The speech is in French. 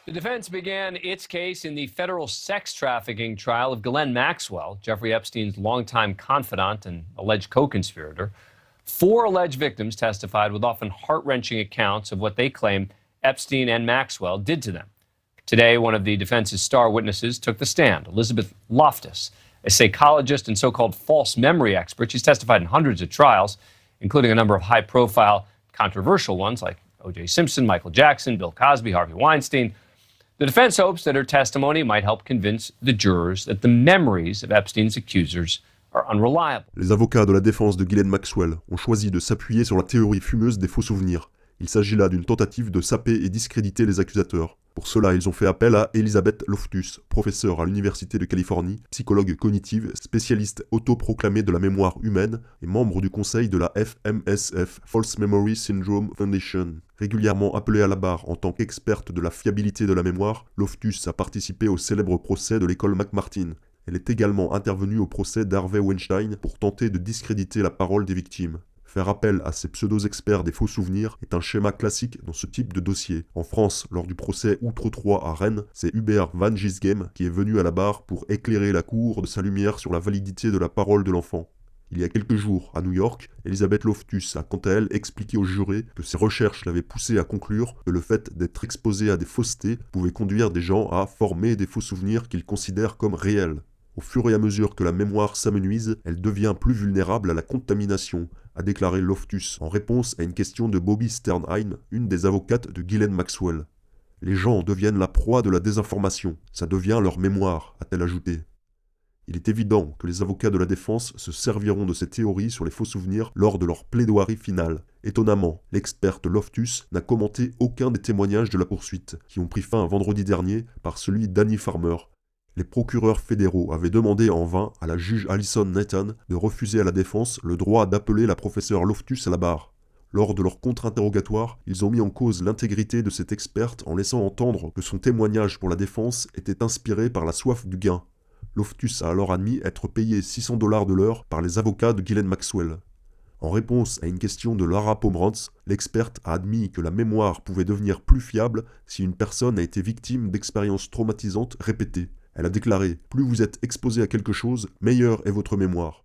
The defense began its case in the federal sex trafficking trial of Ghislaine Maxwell, Jeffrey Epstein's longtime confidant and alleged co-conspirator. 4 alleged victims testified with often heart-wrenching accounts of what they claim Epstein and Maxwell did to them. Today, one of the defense's star witnesses took the stand, Elizabeth Loftus, a psychologist and so-called false memory expert. She's testified in hundreds of trials, including a number of high-profile, controversial ones like O.J. Simpson, Michael Jackson, Bill Cosby, Harvey Weinstein. The defense hopes that her testimony might help convince the jurors that the memories of Epstein's accusers are unreliable. Les avocats de la défense de Ghislaine Maxwell ont choisi de s'appuyer sur la théorie fumeuse des faux souvenirs. Il s'agit là d'une tentative de saper et discréditer les accusateurs. Pour cela, ils ont fait appel à Elizabeth Loftus, professeure à l'Université de Californie, psychologue cognitive, spécialiste autoproclamée de la mémoire humaine et membre du conseil de la FMSF, False Memory Syndrome Foundation. Régulièrement appelée à la barre en tant qu'experte de la fiabilité de la mémoire, Loftus a participé au célèbre procès de l'école McMartin. Elle est également intervenue au procès d'Harvey Weinstein pour tenter de discréditer la parole des victimes. Faire appel à ces pseudo-experts des faux souvenirs est un schéma classique dans ce type de dossier. En France, lors du procès Outre 3 à Rennes, c'est Hubert Van Gisgem qui est venu à la barre pour éclairer la cour de sa lumière sur la validité de la parole de l'enfant. Il y a quelques jours, à New York, Elizabeth Loftus a quant à elle expliqué aux jurés que ses recherches l'avaient poussé à conclure que le fait d'être exposé à des faussetés pouvait conduire des gens à former des faux souvenirs qu'ils considèrent comme réels. Au fur et à mesure que la mémoire s'amenuise, elle devient plus vulnérable à la contamination, a déclaré Loftus en réponse à une question de Bobby Sternheim, une des avocates de Ghislaine Maxwell. Les gens deviennent la proie de la désinformation, ça devient leur mémoire, a-t-elle ajouté. Il est évident que les avocats de la défense se serviront de ces théories sur les faux souvenirs lors de leur plaidoirie finale. Étonnamment, l'experte Loftus n'a commenté aucun des témoignages de la poursuite, qui ont pris fin vendredi dernier par celui d'Annie Farmer. Les procureurs fédéraux avaient demandé en vain à la juge Alison Nathan de refuser à la défense le droit d'appeler la professeure Loftus à la barre. Lors de leur contre-interrogatoire, ils ont mis en cause l'intégrité de cette experte en laissant entendre que son témoignage pour la défense était inspiré par la soif du gain. Loftus a alors admis être payé $600 de l'heure par les avocats de Ghislaine Maxwell. En réponse à une question de Lara Pomerantz, l'experte a admis que la mémoire pouvait devenir plus fiable si une personne a été victime d'expériences traumatisantes répétées. Elle a déclaré « Plus vous êtes exposé à quelque chose, meilleure est votre mémoire ».